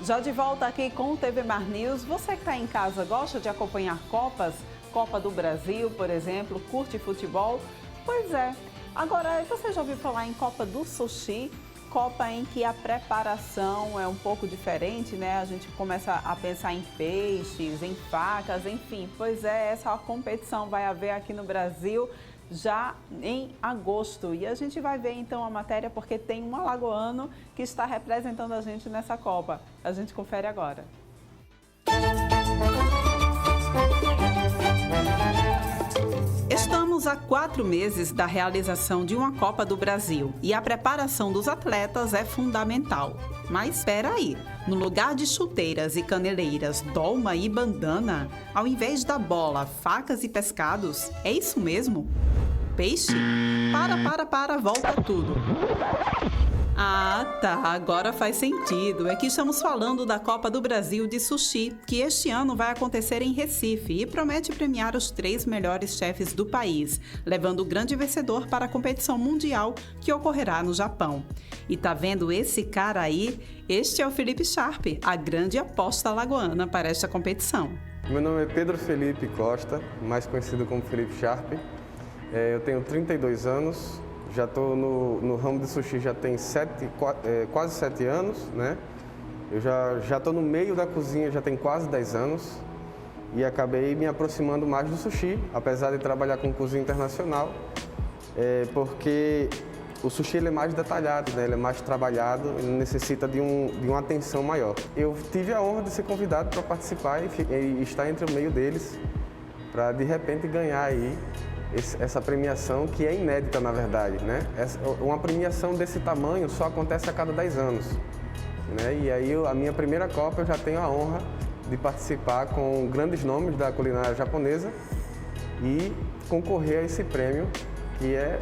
Já de volta aqui com o TV Mar News. Você que está em casa gosta de acompanhar Copas? Copa do Brasil, por exemplo, curte futebol? Pois é. Agora, você já ouviu falar em Copa do Sushi? Copa em que a preparação é um pouco diferente, né? A gente começa a pensar em peixes, em facas, enfim. Pois é, essa competição vai haver aqui no Brasil já em agosto. E a gente vai ver então a matéria porque tem um alagoano que está representando a gente nessa Copa. A gente confere agora. Estamos há 4 meses da realização de uma Copa do Brasil e a preparação dos atletas é fundamental. Mas espera aí, no lugar de chuteiras e caneleiras, dolma e bandana, ao invés da bola, facas e pescados, é isso mesmo? Peixe? Para, volta tudo. Ah, tá, agora faz sentido. É que estamos falando da Copa do Brasil de Sushi, que este ano vai acontecer em Recife e promete premiar os 3 melhores chefes do país, levando o grande vencedor para a competição mundial que ocorrerá no Japão. E tá vendo esse cara aí? Este é o Felipe Sharp, a grande aposta alagoana para esta competição. Meu nome é Pedro Felipe Costa, mais conhecido como Felipe Sharp. Eu tenho 32 anos. Já estou no ramo de sushi já tem quase 7 anos, né? Eu já estou no meio da cozinha já tem quase 10 anos e acabei me aproximando mais do sushi, apesar de trabalhar com cozinha internacional, porque o sushi ele é mais detalhado, né? Ele é mais trabalhado, ele necessita de uma atenção maior. Eu tive a honra de ser convidado para participar e estar entre o meio deles, para de repente ganhar aí essa premiação que é inédita, na verdade, né? Uma premiação desse tamanho só acontece a cada 10 anos, né? E aí a minha primeira Copa eu já tenho a honra de participar com grandes nomes da culinária japonesa e concorrer a esse prêmio que é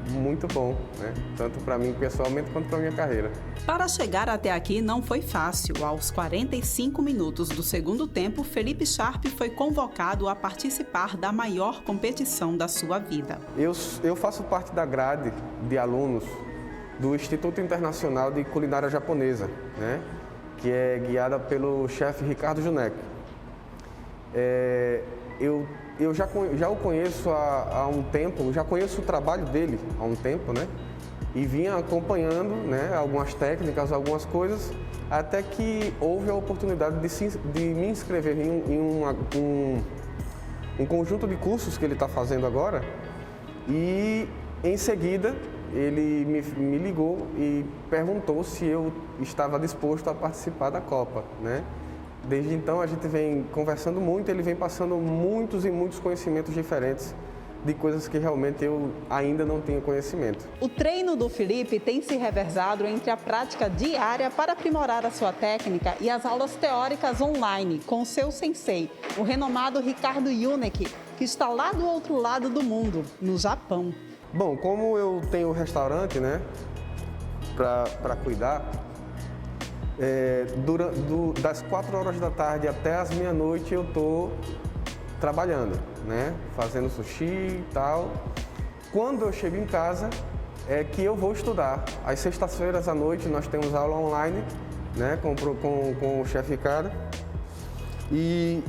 muito bom, né? Tanto para mim pessoalmente quanto para minha carreira. Para chegar até aqui não foi fácil. Aos 45 minutos do segundo tempo, Felipe Sharp foi convocado a participar da maior competição da sua vida. Eu faço parte da grade de alunos do Instituto Internacional de Culinária Japonesa, né? Que é guiada pelo chefe Ricardo Junek. Eu já o conheço há um tempo, já conheço o trabalho dele há um tempo, né? E vinha acompanhando, né, algumas técnicas, algumas coisas, até que houve a oportunidade de me inscrever em um conjunto de cursos que ele está fazendo agora. E em seguida ele me ligou e perguntou se eu estava disposto a participar da Copa, né? Desde então a gente vem conversando muito, ele vem passando muitos e muitos conhecimentos diferentes de coisas que realmente eu ainda não tenho conhecimento. O treino do Felipe tem se revezado entre a prática diária para aprimorar a sua técnica e as aulas teóricas online com seu sensei, o renomado Ricardo Junek, que está lá do outro lado do mundo, no Japão. Bom, como eu tenho um restaurante, né, para cuidar, das 4 horas da tarde até as meia-noite eu estou trabalhando, né? Fazendo sushi e tal. Quando eu chego em casa é que eu vou estudar. Às sextas-feiras à noite nós temos aula online, né? Com o chefe Ricardo. E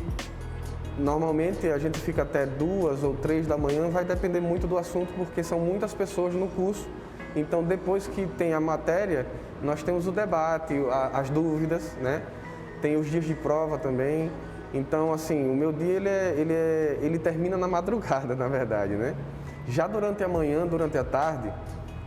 normalmente a gente fica até 2 ou 3 da manhã, vai depender muito do assunto, porque são muitas pessoas no curso. Então depois que tem a matéria, nós temos o debate, as dúvidas, né? Tem os dias de prova também. Então, assim, o meu dia ele termina na madrugada, na verdade, né? Já durante a manhã, durante a tarde,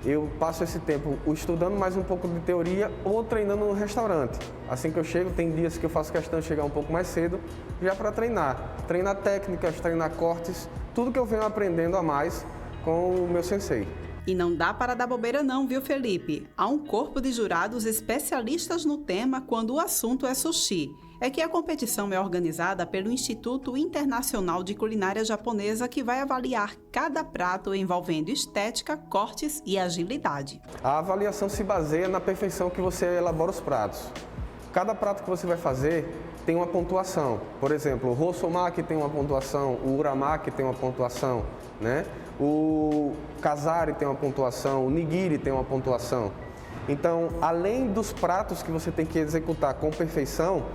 eu passo esse tempo estudando mais um pouco de teoria ou treinando no restaurante. Assim que eu chego, tem dias que eu faço questão de chegar um pouco mais cedo, já para treinar. Treinar técnicas, treinar cortes, tudo que eu venho aprendendo a mais com o meu sensei. E não dá para dar bobeira não, viu, Felipe? Há um corpo de jurados especialistas no tema quando o assunto é sushi. É que a competição é organizada pelo Instituto Internacional de Culinária Japonesa, que vai avaliar cada prato envolvendo estética, cortes e agilidade. A avaliação se baseia na perfeição que você elabora os pratos. Cada prato que você vai fazer tem uma pontuação. Por exemplo, o rossomaki tem uma pontuação, o uramaki tem uma pontuação, né? O casari tem uma pontuação, o nigiri tem uma pontuação. Então, além dos pratos que você tem que executar com perfeição,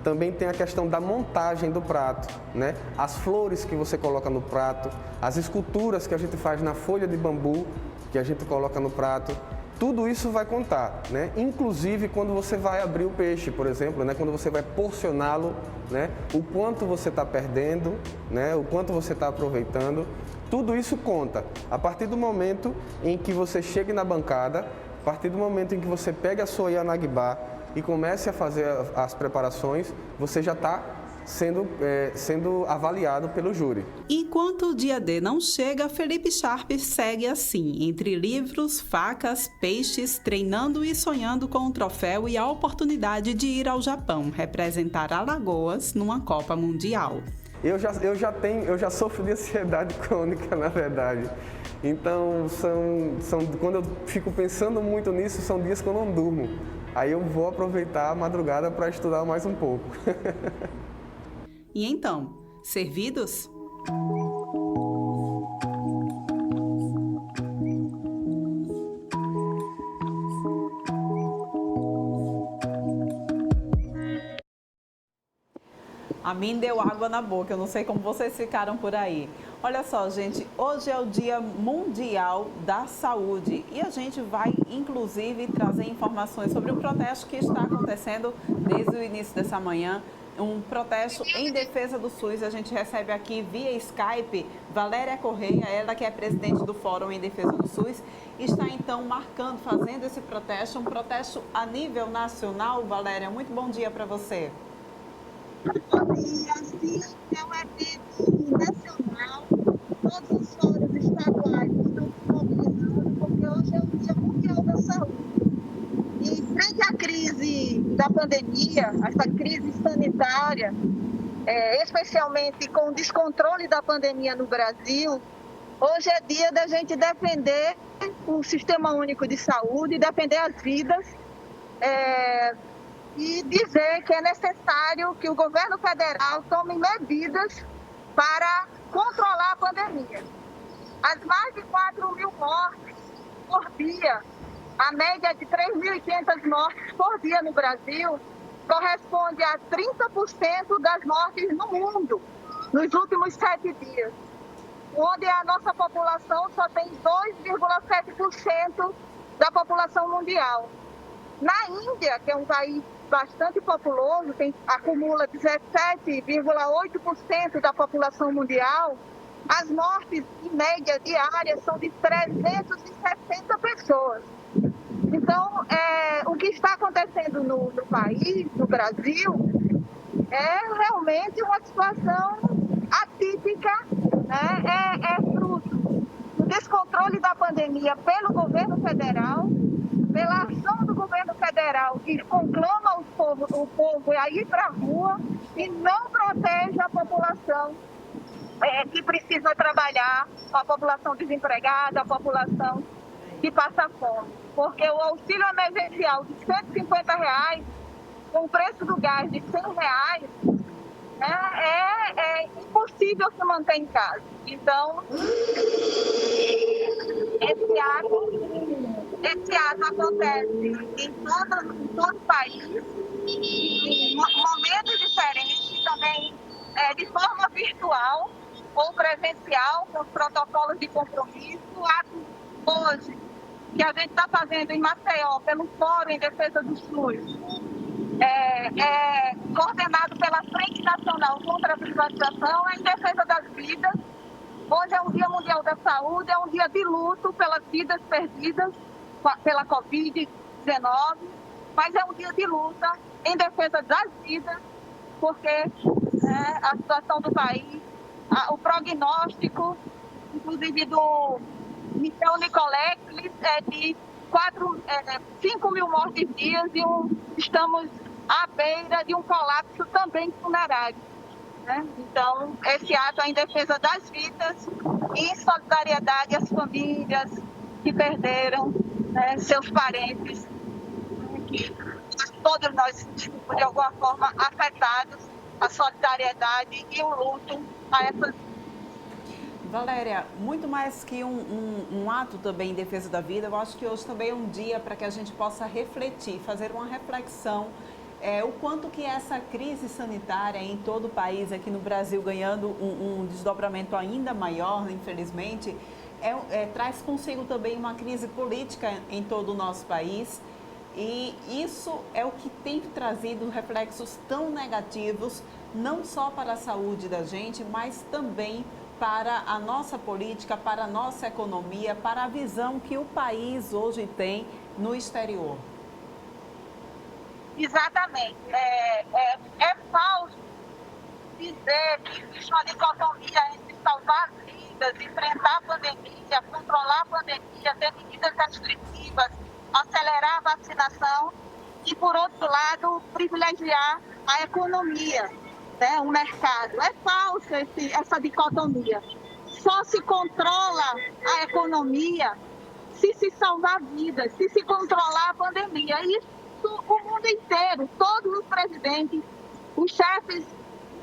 também tem a questão da montagem do prato, né? As flores que você coloca no prato, as esculturas que a gente faz na folha de bambu que a gente coloca no prato, tudo isso vai contar, né? Inclusive quando você vai abrir o peixe, por exemplo, né? Quando você vai porcioná-lo, né? O quanto você está perdendo, né? O quanto você está aproveitando, tudo isso conta. A partir do momento em que você chegue na bancada, a partir do momento em que você pega a sua Yanagbá e comece a fazer as preparações, você já está sendo avaliado pelo júri. Enquanto o dia D não chega, Felipe Sharp segue assim, entre livros, facas, peixes, treinando e sonhando com o troféu e a oportunidade de ir ao Japão, representar Alagoas numa Copa Mundial. Eu já sofro de ansiedade crônica, na verdade. Então, quando eu fico pensando muito nisso, são dias que eu não durmo. Aí eu vou aproveitar a madrugada para estudar mais um pouco. E então, servidos? A mim deu água na boca, eu não sei como vocês ficaram por aí. Olha só, gente, hoje é o Dia Mundial da Saúde e a gente vai, inclusive, trazer informações sobre o protesto que está acontecendo desde o início dessa manhã. Um protesto em defesa do SUS. A gente recebe aqui via Skype Valéria Correia, ela que é presidente do Fórum em Defesa do SUS, está então fazendo esse protesto, um protesto a nível nacional. Valéria, muito bom dia para você. Bom dia, sim, é um evento nacional, todos os fóruns estaduais estão se mobilizando, porque hoje é o Dia Mundial da Saúde. E frente à crise da pandemia, essa crise sanitária, especialmente com o descontrole da pandemia no Brasil, hoje é dia da gente defender o Sistema Único de Saúde, defender as vidas, e dizer que é necessário que o governo federal tome medidas para controlar a pandemia. As mais de 4.000 mortes por dia, a média de 3.500 mortes por dia no Brasil, corresponde a 30% das mortes no mundo nos últimos 7 dias, onde a nossa população só tem 2,7% da população mundial. Na Índia, que é um país bastante populoso, acumula 17,8% da população mundial, as mortes, em média, diárias são de 360 pessoas. Então, o que está acontecendo no país, no Brasil, é realmente uma situação atípica, né? É fruto do descontrole da pandemia pelo governo federal, pela ação do governo federal, que conclama o povo a ir para a rua e não protege a população que precisa trabalhar, a população desempregada, a população que passa fome. Porque o auxílio emergencial de R$150, com o preço do gás de R$100, é impossível se manter em casa. Então, esse ato acontece em todo o país, em momentos diferentes, também de forma virtual ou presencial, com os protocolos de compromisso. O ato hoje, que a gente está fazendo em Maceió, pelo Fórum em Defesa do SUS, coordenado pela Frente Nacional contra a Privatização, em defesa das vidas. Hoje é um Dia Mundial da Saúde, é um dia de luto pelas vidas perdidas pela Covid-19, mas é um dia de luta em defesa das vidas, porque a situação do país, o prognóstico, inclusive do Michel Nicoletti, é de 5.000 mortes dias e estamos à beira de um colapso também funerário. Então, esse ato é em defesa das vidas e em solidariedade às famílias que perderam seus parentes, que todos nós, de alguma forma, afetados, a solidariedade e o luto a essas. Valéria, muito mais que um ato também em defesa da vida, eu acho que hoje também é um dia para que a gente possa refletir, fazer uma reflexão, o quanto que essa crise sanitária em todo o país, aqui no Brasil, ganhando um desdobramento ainda maior, infelizmente, traz consigo também uma crise política em todo o nosso país. E isso é o que tem trazido reflexos tão negativos, não só para a saúde da gente, mas também para a nossa política, para a nossa economia, para a visão que o país hoje tem no exterior. Exatamente. É falso dizer que existe uma dicotomia entre salvar vidas, enfrentar a pandemia, controlar a pandemia, ter medidas restritivas, acelerar a vacinação e, por outro lado, privilegiar a economia, né, o mercado. É falso essa dicotomia. Só se controla a economia se salvar vidas, se controlar a pandemia. Isso o mundo inteiro, todos os presidentes, os chefes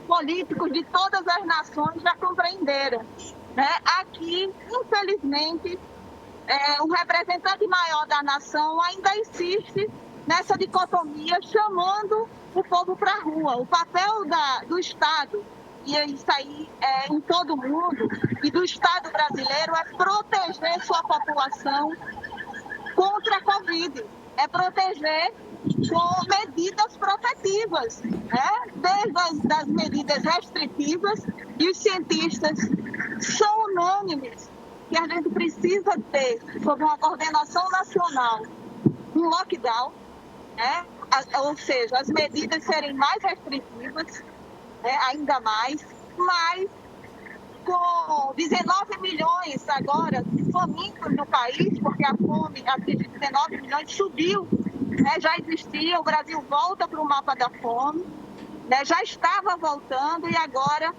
políticos de todas as nações já compreenderam, né? Aqui, infelizmente, o representante maior da nação ainda insiste nessa dicotomia, chamando o povo para a rua. O papel do Estado, e isso aí em todo o mundo, e do Estado brasileiro, é proteger sua população contra a Covid, é proteger com medidas protetivas, né? Desde as medidas restritivas, e os cientistas são unânimes que a gente precisa ter, sob uma coordenação nacional, um lockdown, né? Ou seja, as medidas serem mais restritivas, né? Ainda mais, mas com 19 milhões agora famintos no país, porque a fome aqui de 19 milhões subiu, né? Já existia, o Brasil volta para o mapa da fome, né? Já estava voltando e agora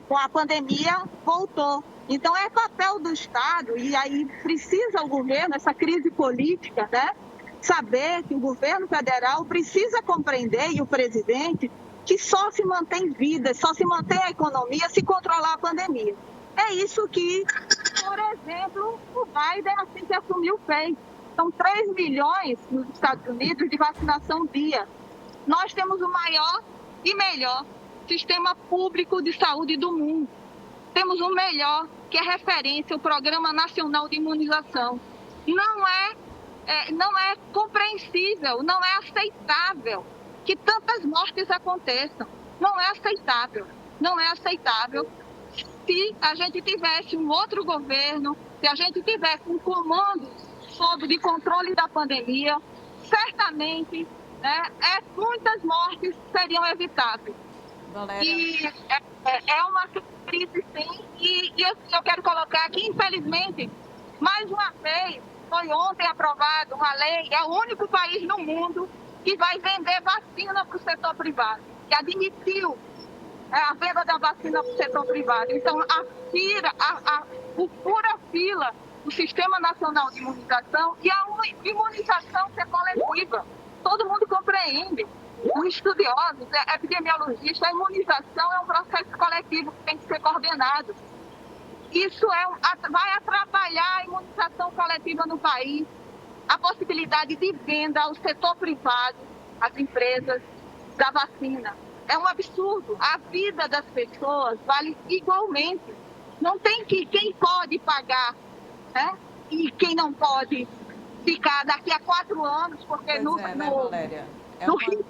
com a pandemia voltou. Então é papel do Estado, e aí precisa o governo, essa crise política, né? Saber que o governo federal precisa compreender, e o presidente, que só se mantém vida, só se mantém a economia se controlar a pandemia. É isso que, por exemplo, o Biden, assim que assumiu, fez. São 3 milhões nos Estados Unidos de vacinação dia. Nós temos o maior e melhor sistema público de saúde do mundo. Temos o melhor, que é referência, o Programa Nacional de Imunização. Não é compreensível, não é aceitável que tantas mortes aconteçam. Não é aceitável. Não é aceitável. Se a gente tivesse um outro governo, se a gente tivesse um comando de controle da pandemia, certamente, né, muitas mortes seriam evitáveis. Valéria. E é uma crise, sim, e eu quero colocar aqui, infelizmente, mais uma vez, foi ontem aprovada uma lei, é o único país no mundo que vai vender vacina para o setor privado, que admitiu a venda da vacina para o setor privado. Então, o fura-fila, o Sistema Nacional de Imunização, e a imunização ser coletiva. Todo mundo compreende. Os estudiosos, epidemiologistas, a imunização é um processo coletivo que tem que ser coordenado. Isso vai atrapalhar a imunização coletiva no país, a possibilidade de venda ao setor privado, às empresas, da vacina. É um absurdo. A vida das pessoas vale igualmente. Não tem quem pode pagar, né? E quem não pode ficar daqui a 4 anos, porque Valéria? No Rio,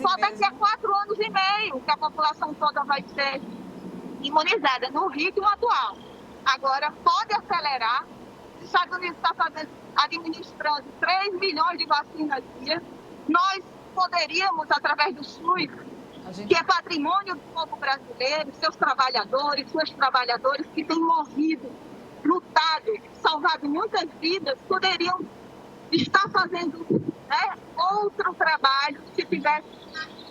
só daqui a 4 anos e meio que a população toda vai ser imunizada no ritmo atual. Agora, pode acelerar. Os Estados Unidos está administrando 3 milhões de vacinas dia. Nós poderíamos, através do SUS, que é patrimônio do povo brasileiro, seus trabalhadores, suas trabalhadoras que têm morrido, lutado, salvado muitas vidas, poderiam estar fazendo, né, outro trabalho se tivesse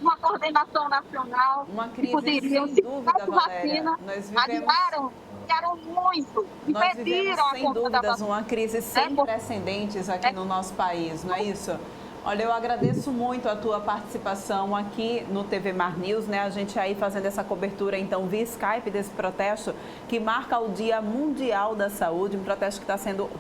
uma coordenação nacional. Uma crise poderiam, sem dúvida, Valéria. Adiaram muito e pediram a sem conta da dúvidas vacina. uma crise sem precedentes aqui no nosso país, não é isso? Olha, eu agradeço muito a tua participação aqui no TV Mar News, né? A gente aí fazendo essa cobertura, então, via Skype desse protesto que marca o Dia Mundial da Saúde, um protesto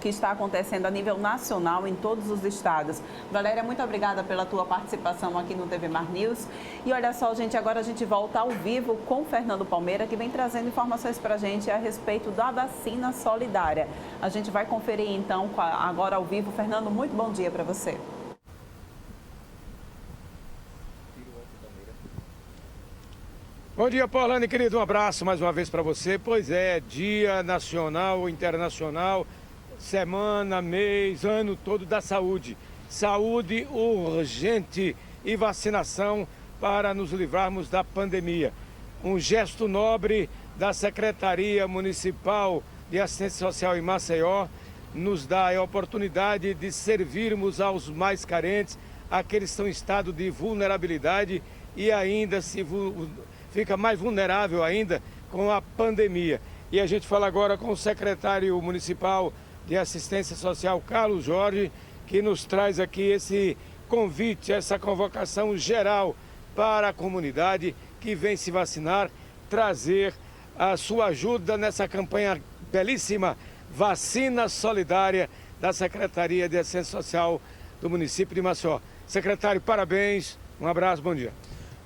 que está acontecendo a nível nacional em todos os estados. Valéria, muito obrigada pela tua participação aqui no TV Mar News. E olha só, gente, agora a gente volta ao vivo com o Fernando Palmeira, que vem trazendo informações para a gente a respeito da vacina solidária. A gente vai conferir, então, agora ao vivo. Fernando, muito bom dia para você. Bom dia, Paulane, querido. Um abraço mais uma vez para você. Pois é, dia nacional, internacional, semana, mês, ano todo da saúde. Saúde urgente e vacinação para nos livrarmos da pandemia. Um gesto nobre da Secretaria Municipal de Assistência Social em Maceió nos dá a oportunidade de servirmos aos mais carentes, aqueles que estão em estado de vulnerabilidade e ainda fica mais vulnerável ainda com a pandemia. E a gente fala agora com o secretário municipal de Assistência Social, Carlos Jorge, que nos traz aqui esse convite, essa convocação geral para a comunidade que vem se vacinar, trazer a sua ajuda nessa campanha belíssima Vacina Solidária da Secretaria de Assistência Social do município de Maceió. Secretário, parabéns, um abraço, bom dia.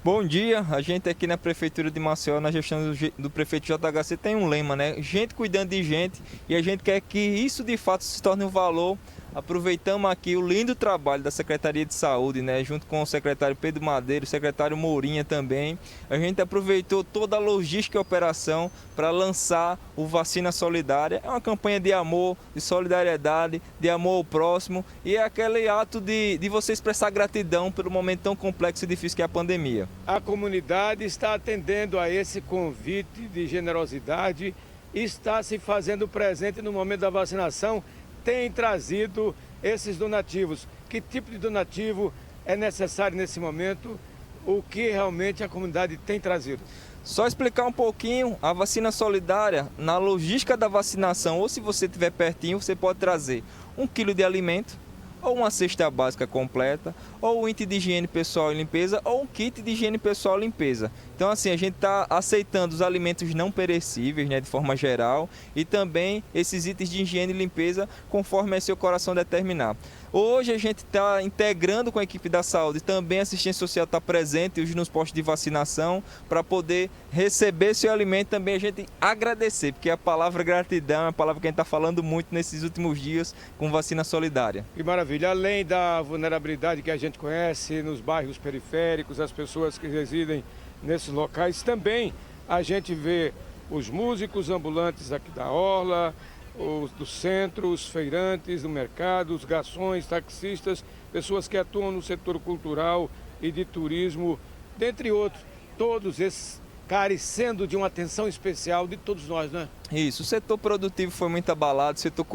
Bom dia, a gente aqui na Prefeitura de Maceió, na gestão do prefeito JHC, tem um lema, né? Gente cuidando de gente, e a gente quer que isso de fato se torne um valor. Aproveitamos aqui o lindo trabalho da Secretaria de Saúde, né? Junto com o secretário Pedro Madeiro, o secretário Mourinha também. A gente aproveitou toda a logística e operação para lançar o Vacina Solidária. É uma campanha de amor, de solidariedade, de amor ao próximo, e é aquele ato de você expressar gratidão pelo momento tão complexo e difícil que é a pandemia. A comunidade está atendendo a esse convite de generosidade, está se fazendo presente no momento da vacinação, tem trazido esses donativos. Que tipo de donativo é necessário nesse momento? O que realmente a comunidade tem trazido? Só explicar um pouquinho, a vacina solidária, na logística da vacinação, ou se você estiver pertinho, você pode trazer 1 quilo de alimento, ou uma cesta básica completa, ou um item de higiene pessoal e limpeza, ou um kit de higiene pessoal e limpeza. Então, assim, a gente está aceitando os alimentos não perecíveis, né, de forma geral, e também esses itens de higiene e limpeza, conforme seu coração determinar. Hoje a gente está integrando com a equipe da saúde, também a assistência social está presente hoje nos postos de vacinação, para poder receber seu alimento, também a gente agradecer, porque a palavra gratidão é a palavra que a gente está falando muito nesses últimos dias com vacina solidária. Que maravilha! Além da vulnerabilidade que a gente conhece nos bairros periféricos, as pessoas que residem nesses locais, também a gente vê os músicos ambulantes aqui da Orla, os do centro, os feirantes do mercado, os garçons, taxistas, pessoas que atuam no setor cultural e de turismo, dentre outros, todos esses carecendo de uma atenção especial de todos nós, né? Isso, o setor produtivo foi muito abalado, o setor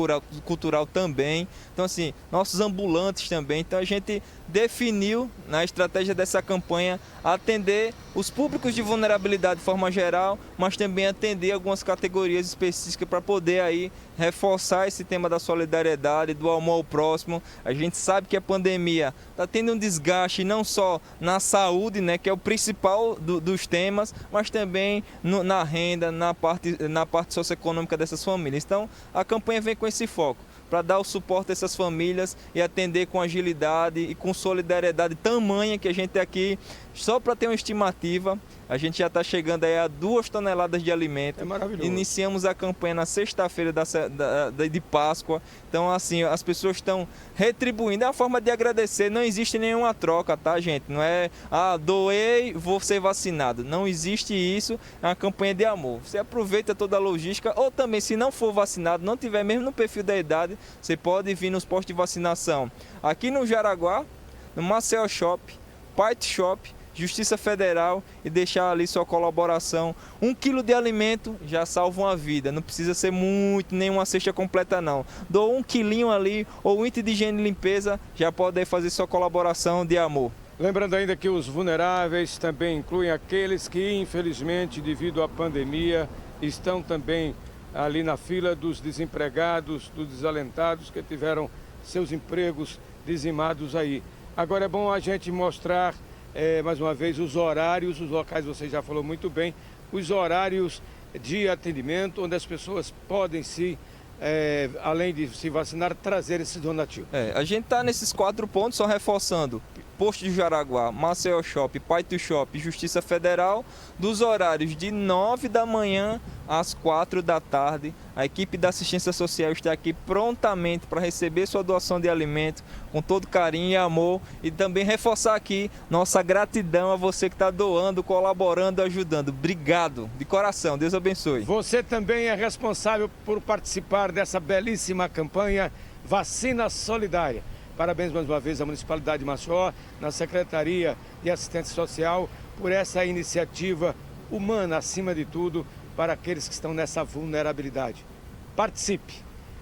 cultural também. Então, assim, nossos ambulantes também. Então, a gente definiu na estratégia dessa campanha atender os públicos de vulnerabilidade de forma geral, mas também atender algumas categorias específicas para poder aí reforçar esse tema da solidariedade, do amor ao próximo. A gente sabe que a pandemia está tendo um desgaste não só na saúde, né, que é o principal dos temas, mas também na renda, na parte socioeconômica dessas famílias. Então, a campanha vem com esse foco, para dar o suporte a essas famílias e atender com agilidade e com solidariedade tamanha que a gente aqui, só para ter uma estimativa, a gente já está chegando aí a 2 toneladas de alimento. É maravilhoso. Iniciamos a campanha na sexta-feira de Páscoa. Então, assim, as pessoas estão retribuindo. É uma forma de agradecer. Não existe nenhuma troca, tá, gente? Não é, doei, vou ser vacinado. Não existe isso. É uma campanha de amor. Você aproveita toda a logística. Ou também, se não for vacinado, não tiver mesmo no perfil da idade, você pode vir nos postos de vacinação. Aqui no Jaraguá, no Maceió Shop, Pite Shop, Justiça Federal, e deixar ali sua colaboração. 1 quilo de alimento já salva uma vida, não precisa ser muito, nem uma cesta completa não. Dou 1 quilinho ali, ou um item de higiene e limpeza, já pode fazer sua colaboração de amor. Lembrando ainda que os vulneráveis também incluem aqueles que, infelizmente, devido à pandemia, estão também ali na fila dos desempregados, dos desalentados que tiveram seus empregos dizimados aí. Agora é bom a gente mostrar, mais uma vez, os horários, os locais, você já falou muito bem, os horários de atendimento, onde as pessoas podem além de se vacinar, trazer esse donativo. A gente está nesses 4 pontos, só reforçando: Posto de Jaraguá, Maceió Shopping, Paitu Shopping, Justiça Federal, dos horários de 9 da manhã às 4 da tarde. A equipe da assistência social está aqui prontamente para receber sua doação de alimento com todo carinho e amor, e também reforçar aqui nossa gratidão a você que está doando, colaborando, ajudando. Obrigado, de coração, Deus abençoe. Você também é responsável por participar dessa belíssima campanha Vacina Solidária. Parabéns mais uma vez à Municipalidade de Maceió, na Secretaria de Assistência Social, por essa iniciativa humana, acima de tudo, para aqueles que estão nessa vulnerabilidade. Participe!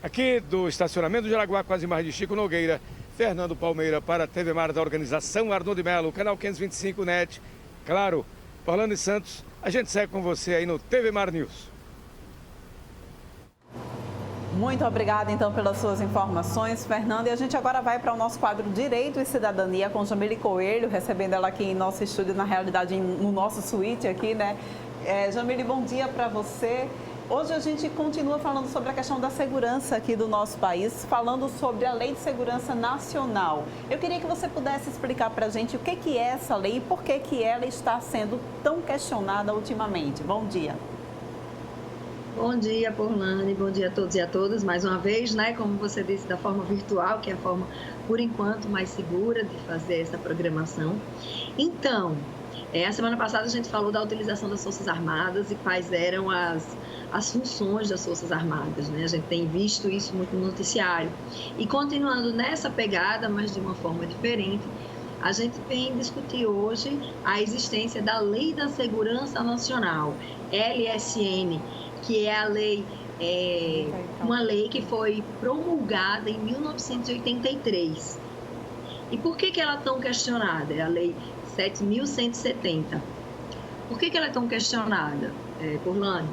Aqui do estacionamento do Jaraguá, com as imagens de Chico Nogueira, Fernando Palmeira para a TV Mar da organização Arnoldo de Melo, canal 525 NET. Claro, Orlando e Santos, a gente segue com você aí no TV Mar News. Muito obrigada, então, pelas suas informações, Fernando. E a gente agora vai para o nosso quadro Direito e Cidadania com Jamile Coelho, recebendo ela aqui em nosso estúdio, na realidade, no nosso suíte aqui, né? Jamile, bom dia para você. Hoje a gente continua falando sobre a questão da segurança aqui do nosso país, falando sobre a Lei de Segurança Nacional. Eu queria que você pudesse explicar para a gente o que é essa lei e por que ela está sendo tão questionada ultimamente. Bom dia. Bom dia, Porlane, bom dia a todos e a todas, mais uma vez, né, como você disse, da forma virtual, que é a forma, por enquanto, mais segura de fazer essa programação. Então, a semana passada a gente falou da utilização das Forças Armadas e quais eram as funções das Forças Armadas, né? A gente tem visto isso muito no noticiário. E continuando nessa pegada, mas de uma forma diferente, a gente vem discutir hoje a existência da Lei da Segurança Nacional, LSN, que é a lei, uma lei que foi promulgada em 1983. E por que ela é tão questionada? É a Lei 7.170. Por que ela é tão questionada, Porlane?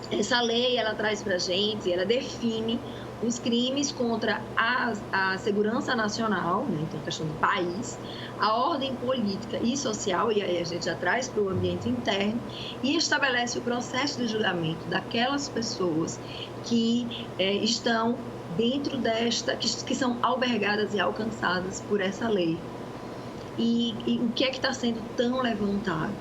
Essa lei, ela traz para a gente, ela define os crimes contra a segurança nacional, né? Então, a questão do país, a ordem política e social, e aí a gente já traz para o ambiente interno, e estabelece o processo de julgamento daquelas pessoas que estão dentro que são albergadas e alcançadas por essa lei. E o que é que está sendo tão levantado?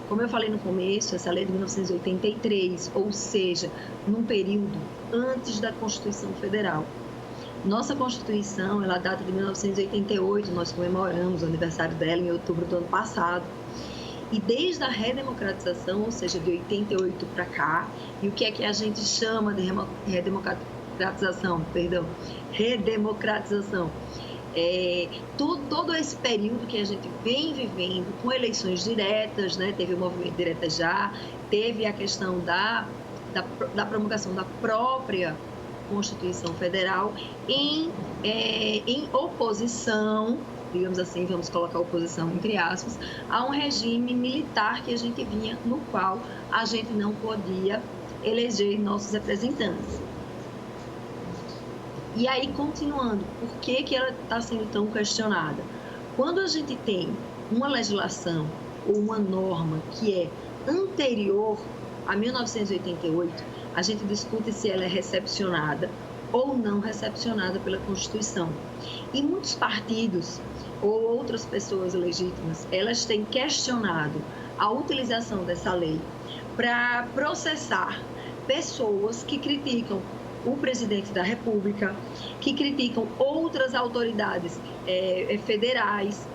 Como eu falei no começo, essa lei de 1983, ou seja, num período antes da Constituição Federal. Nossa Constituição, ela data de 1988, nós comemoramos o aniversário dela em outubro do ano passado. E desde a redemocratização, ou seja, de 88 para cá, e o que é que a gente chama de redemocratização? Todo esse período que a gente vem vivendo com eleições diretas, né? Teve o movimento Direta Já, teve a questão da promulgação da própria Constituição Federal em oposição, digamos assim, vamos colocar oposição entre aspas, a um regime militar que a gente vinha, no qual a gente não podia eleger nossos representantes. E aí, continuando, por que ela está sendo tão questionada? Quando a gente tem uma legislação ou uma norma que é anterior a 1988, a gente discute se ela é recepcionada ou não recepcionada pela Constituição. E muitos partidos ou outras pessoas legítimas, elas têm questionado a utilização dessa lei para processar pessoas que criticam o presidente da República, que criticam outras autoridades federais.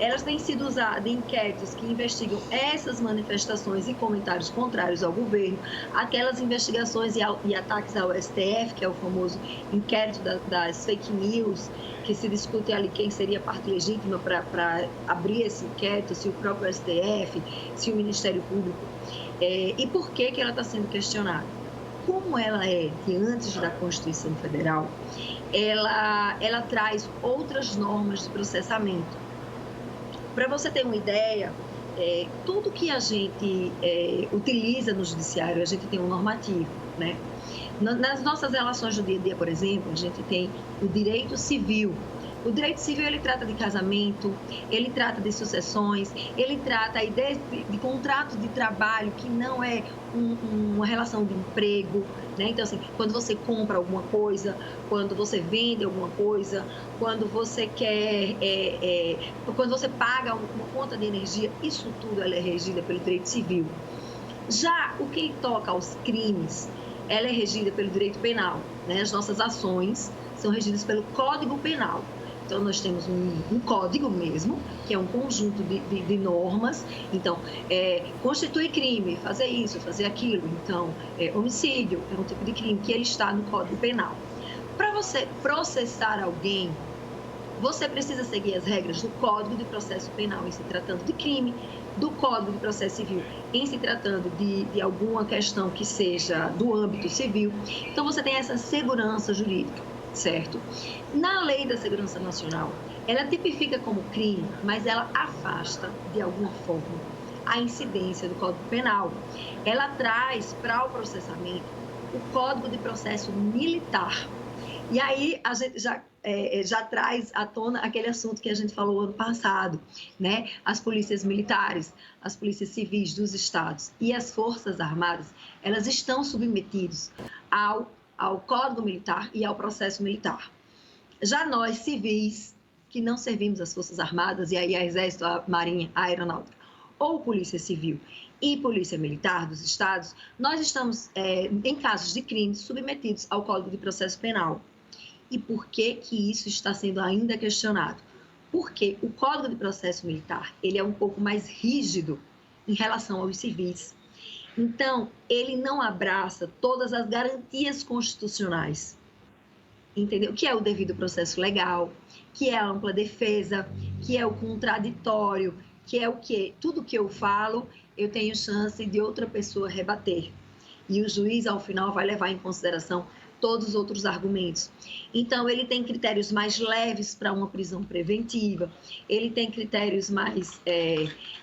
Elas têm sido usadas em inquéritos que investigam essas manifestações e comentários contrários ao governo, aquelas investigações e ataques ao STF, que é o famoso inquérito das fake news, que se discute ali quem seria a parte legítima para abrir esse inquérito, se o próprio STF, se o Ministério Público. E por que ela está sendo questionada? Como ela é de antes da Constituição Federal, ela traz outras normas de processamento. Para você ter uma ideia, tudo que a gente utiliza no judiciário, a gente tem um normativo, né? Nas nossas relações do dia a dia, por exemplo, a gente tem o direito civil, O direito civil, ele trata de casamento, ele trata de sucessões, ele trata aí de contrato de trabalho, que não é uma relação de emprego, né? Então, assim, quando você compra alguma coisa, quando você vende alguma coisa, quando você quer, quando você paga uma conta de energia, isso tudo ela é regida pelo direito civil. Já o que toca aos crimes, ela é regida pelo direito penal, né? As nossas ações são regidas pelo Código Penal. Então, nós temos um código mesmo, que é um conjunto de normas. Então, constitui crime, fazer isso, fazer aquilo. Então, homicídio é um tipo de crime que ele está no Código Penal. Para você processar alguém, você precisa seguir as regras do Código de Processo Penal em se tratando de crime, do Código de Processo Civil em se tratando de alguma questão que seja do âmbito civil. Então, você tem essa segurança jurídica, certo? Na Lei da Segurança Nacional, ela tipifica como crime, mas ela afasta, de alguma forma, a incidência do Código Penal. Ela traz para o processamento o Código de Processo Militar. E aí a gente já traz à tona aquele assunto que a gente falou ano passado, né? As polícias militares, as polícias civis dos estados e as forças armadas, elas estão submetidas ao Código Militar e ao processo militar. Já nós, civis, que não servimos as Forças Armadas, e aí a Exército, a Marinha, a Aeronáutica, ou Polícia Civil e Polícia Militar dos estados, nós estamos, em casos de crimes, submetidos ao Código de Processo Penal. E por que que isso está sendo ainda questionado? Porque o Código de Processo Militar, ele é um pouco mais rígido em relação aos civis. Então, ele não abraça todas as garantias constitucionais, entendeu? Que é o devido processo legal, que é a ampla defesa, que é o contraditório, que é o quê? Tudo que eu falo, eu tenho chance de outra pessoa rebater. E o juiz, ao final, vai levar em consideração todos os outros argumentos. Então, ele tem critérios mais leves para uma prisão preventiva, ele tem critérios mais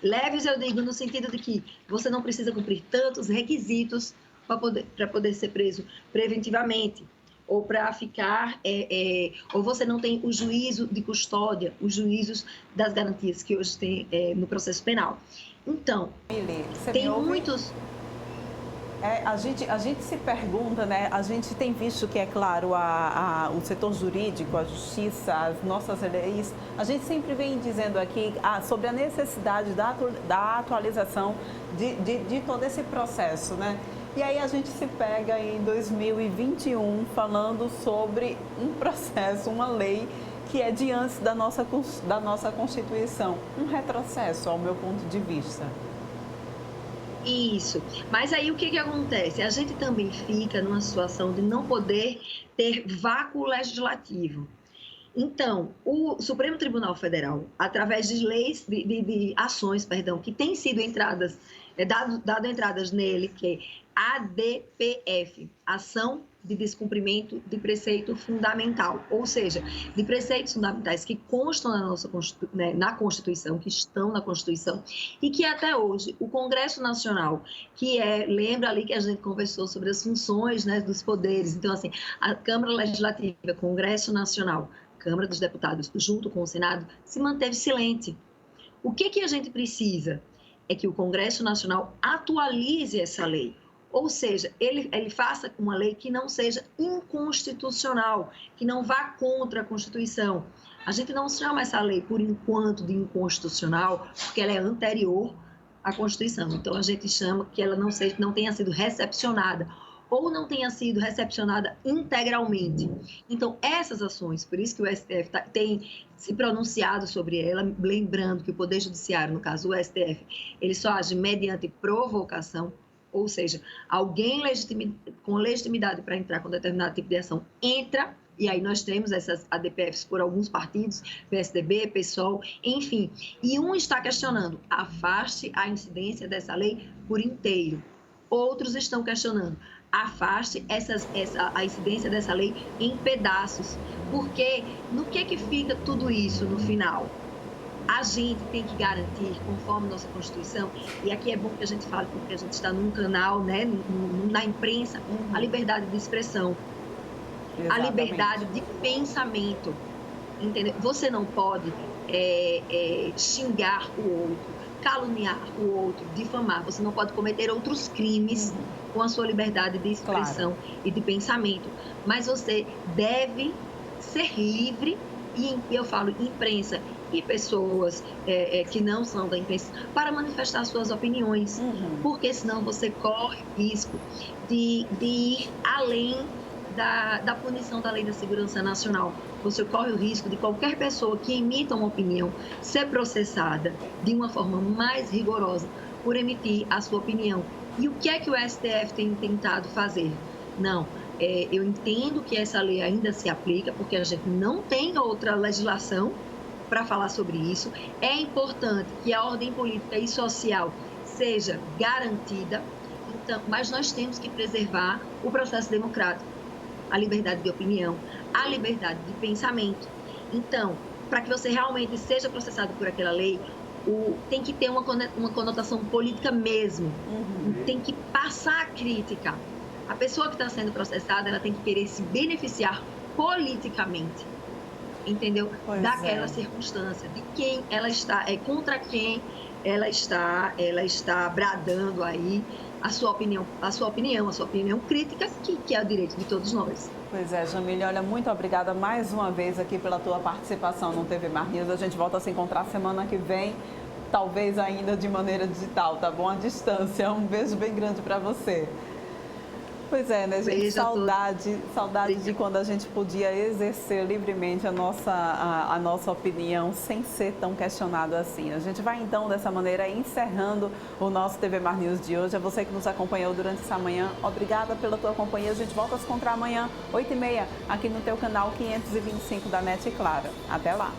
leves, eu digo, no sentido de que você não precisa cumprir tantos requisitos para poder ser preso preventivamente, ou para ficar, ou você não tem o juízo de custódia, os juízos das garantias que hoje tem no processo penal. Então, tem muitos... A gente se pergunta, né? A gente tem visto que, é claro, o setor jurídico, a justiça, as nossas leis, a gente sempre vem dizendo aqui sobre a necessidade da atualização de todo esse processo, né? E aí a gente se pega em 2021 falando sobre um processo, uma lei que é diante da nossa Constituição. Um retrocesso, ao meu ponto de vista. Isso. Mas aí o que acontece? A gente também fica numa situação de não poder ter vácuo legislativo. Então, o Supremo Tribunal Federal, através de leis, de ações, que têm sido entradas, dado entradas nele, que é ADPF, Ação de Descumprimento de Preceito Fundamental, ou seja, de preceitos fundamentais que constam na Constituição, que estão na Constituição, e que até hoje o Congresso Nacional, lembra ali que a gente conversou sobre as funções, né, dos poderes, então assim, a Câmara Legislativa, Congresso Nacional, Câmara dos Deputados, junto com o Senado, se manteve silente. O que a gente precisa? É que o Congresso Nacional atualize essa lei. Ou seja, ele faça uma lei que não seja inconstitucional, que não vá contra a Constituição. A gente não chama essa lei, por enquanto, de inconstitucional, porque ela é anterior à Constituição. Então, a gente chama que ela não tenha sido recepcionada ou não tenha sido recepcionada integralmente. Então, essas ações, por isso que o STF tem se pronunciado sobre ela, lembrando que o Poder Judiciário, no caso o STF, ele só age mediante provocação, ou seja, alguém com legitimidade para entrar com determinado tipo de ação entra, e aí nós temos essas ADPFs por alguns partidos, PSDB, PSOL, enfim. E um está questionando, afaste a incidência dessa lei por inteiro. Outros estão questionando, afaste a incidência dessa lei em pedaços. Porque no que fica tudo isso no final? A gente tem que garantir, conforme nossa Constituição, e aqui é bom que a gente fale, porque a gente está num canal, né, na imprensa, a liberdade de expressão, exatamente, a liberdade de pensamento. entendeu? Você não pode xingar o outro, caluniar o outro, difamar. Você não pode cometer outros crimes com a sua liberdade de expressão e de pensamento. Mas você deve ser livre, e eu falo imprensa e pessoas que não são da imprensa, para manifestar suas opiniões, porque senão você corre risco de ir além da punição da Lei da Segurança Nacional. Você corre o risco de qualquer pessoa que emita uma opinião ser processada de uma forma mais rigorosa por emitir a sua opinião. E o que é que o STF tem tentado fazer? Não, eu entendo que essa lei ainda se aplica, porque a gente não tem outra legislação para falar sobre isso. É importante que a ordem política e social seja garantida, então, mas nós temos que preservar o processo democrático, a liberdade de opinião, a liberdade de pensamento. Então, para que você realmente seja processado por aquela lei, tem que ter uma conotação política mesmo. Tem que passar a crítica. A pessoa que está sendo processada, ela tem que querer se beneficiar politicamente, entendeu? Daquela circunstância, de quem ela está, contra quem ela está bradando aí a sua opinião crítica, que é o direito de todos nós. Pois é, Jamile, olha, muito obrigada mais uma vez aqui pela tua participação no TV Mar News. A gente volta a se encontrar semana que vem, talvez ainda de maneira digital, tá bom? À distância. Um beijo bem grande para você. Pois é, né, gente? Saudade de quando a gente podia exercer livremente a nossa opinião sem ser tão questionado assim. A gente vai então dessa maneira encerrando o nosso TV Mar News de hoje. A você que nos acompanhou durante essa manhã, obrigada pela tua companhia. A gente volta a se encontrar amanhã, 8h30, aqui no teu canal 525 da NET Claro. Até lá!